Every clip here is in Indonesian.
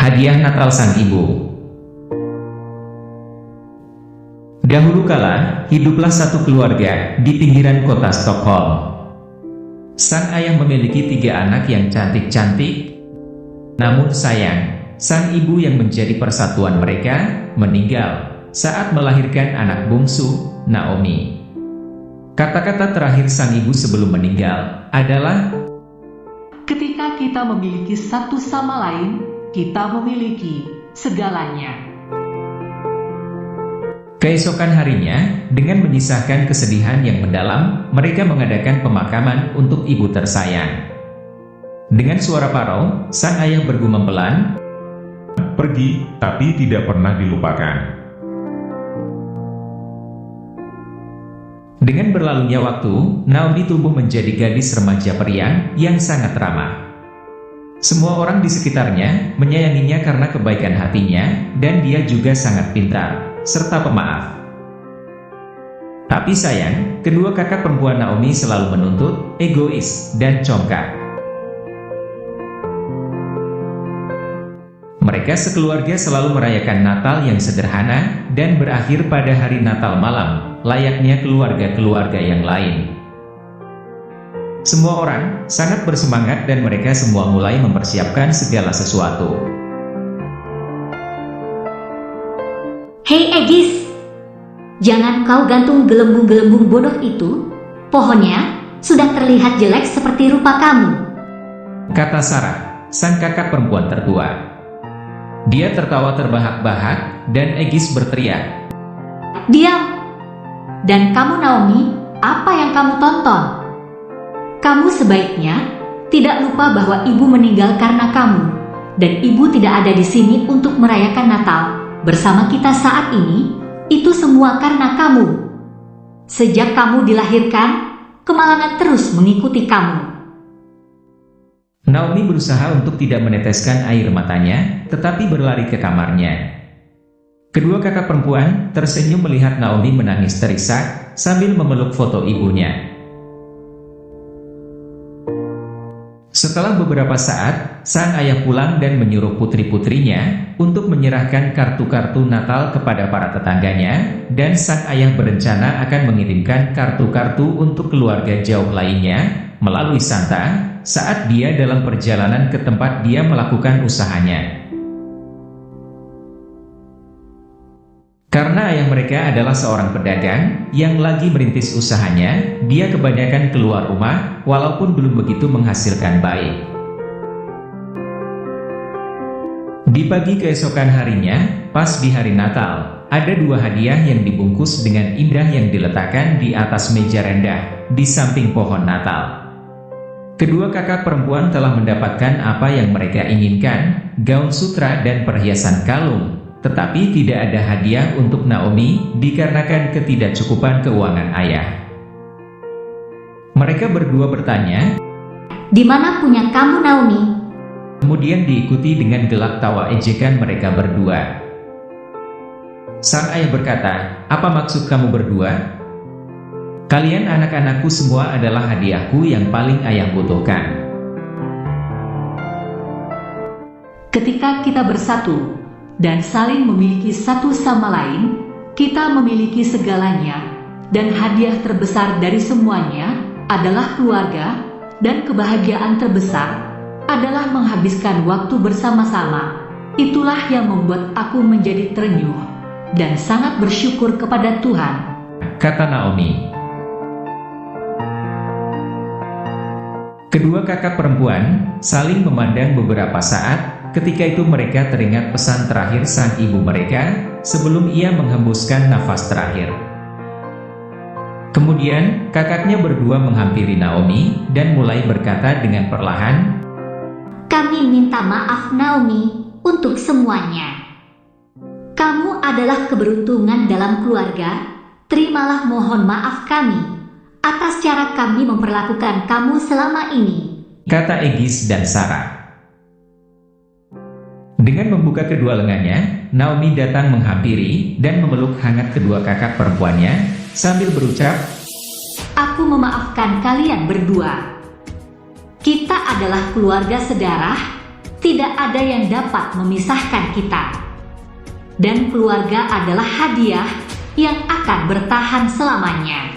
Hadiah Natal sang ibu. Dahulu kala, hiduplah satu keluarga di pinggiran kota Stockholm. Sang ayah memiliki 3 anak yang cantik-cantik. Namun sayang, sang ibu yang menjadi persatuan mereka, meninggal saat melahirkan anak bungsu, Naomi. Kata-kata terakhir sang ibu sebelum meninggal adalah, Ketika kita memiliki satu sama lain, kita memiliki segalanya. keesokan harinya, dengan menyisahkan kesedihan yang mendalam, mereka mengadakan pemakaman untuk ibu tersayang. Dengan suara parau, sang ayah bergumam pelan, Pergi, tapi tidak pernah dilupakan. Dengan berlalunya waktu, Naomi tumbuh menjadi gadis remaja periang yang sangat ramah. Semua orang di sekitarnya menyayanginya karena kebaikan hatinya, dan dia juga sangat pintar, serta pemaaf. Tapi sayang, kedua kakak perempuan Naomi selalu menuntut, egois, dan congkak. Mereka sekeluarga selalu merayakan Natal yang sederhana, dan berakhir pada hari Natal malam, layaknya keluarga-keluarga yang lain. Semua orang sangat bersemangat dan mereka semua mulai mempersiapkan segala sesuatu. Hei Aegis, jangan kau gantung gelembung-gelembung bodoh itu. Pohonnya sudah terlihat jelek seperti rupa kamu. Kata Sarah, sang kakak perempuan tertua. Dia tertawa terbahak-bahak, dan Aegis berteriak, Diam! Dan kamu Naomi, apa yang kamu tonton? Kamu sebaiknya tidak lupa bahwa ibu meninggal karena kamu, dan ibu tidak ada di sini untuk merayakan Natal bersama kita saat ini. Itu semua karena kamu. Sejak kamu dilahirkan, kemalangan terus mengikuti kamu. Naomi berusaha untuk tidak meneteskan air matanya, tetapi berlari ke kamarnya. Kedua kakak perempuan tersenyum melihat Naomi menangis terisak sambil memeluk foto ibunya. Setelah beberapa saat, sang ayah pulang dan menyuruh putri-putrinya untuk menyerahkan kartu-kartu Natal kepada para tetangganya, dan sang ayah berencana akan mengirimkan kartu-kartu untuk keluarga jauh lainnya melalui Santa saat dia dalam perjalanan ke tempat dia melakukan usahanya. Karena ayah mereka adalah seorang pedagang yang lagi merintis usahanya, dia kebanyakan keluar rumah, walaupun belum begitu menghasilkan baik. Di pagi keesokan harinya, pas di hari Natal, ada 2 hadiah yang dibungkus dengan indah yang diletakkan di atas meja rendah, di samping pohon Natal. Kedua kakak perempuan telah mendapatkan apa yang mereka inginkan, gaun sutra dan perhiasan kalung. Tetapi tidak ada hadiah untuk Naomi dikarenakan ketidakcukupan keuangan ayah. Mereka berdua bertanya, Di mana punya kamu Naomi? kemudian diikuti dengan gelak tawa ejekan mereka berdua. Sang ayah berkata, apa maksud kamu berdua? Kalian anak-anakku semua adalah hadiahku yang paling ayah butuhkan. Ketika kita bersatu dan saling memiliki satu sama lain, kita memiliki segalanya, dan hadiah terbesar dari semuanya adalah keluarga, dan kebahagiaan terbesar adalah menghabiskan waktu bersama-sama. Itulah yang membuat aku menjadi terenyuh dan sangat bersyukur kepada Tuhan, kata Naomi. Kedua kakak perempuan saling memandang beberapa saat. Ketika itu mereka teringat pesan terakhir sang ibu mereka sebelum ia menghembuskan nafas terakhir. Kemudian kakaknya berdua menghampiri Naomi dan mulai berkata dengan perlahan, Kami minta maaf Naomi untuk semuanya. Kamu adalah keberuntungan dalam keluarga. Terimalah mohon maaf kami atas cara kami memperlakukan kamu selama ini, kata Aegis dan Sarah. Dengan membuka kedua lengannya, Naomi datang menghampiri dan memeluk hangat kedua kakak perempuannya sambil berucap, Aku memaafkan kalian berdua. Kita adalah keluarga sedarah. tidak ada yang dapat memisahkan kita. Dan keluarga adalah hadiah yang akan bertahan selamanya.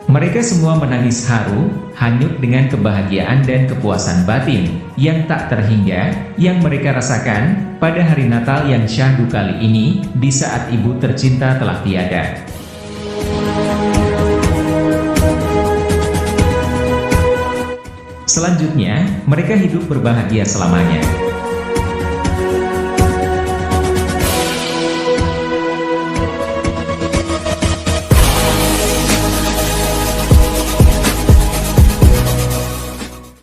Mereka semua menangis haru, hanyut dengan kebahagiaan dan kepuasan batin yang tak terhingga yang mereka rasakan pada hari Natal yang syahdu kali ini, di saat ibu tercinta telah tiada. Selanjutnya, mereka hidup berbahagia selamanya.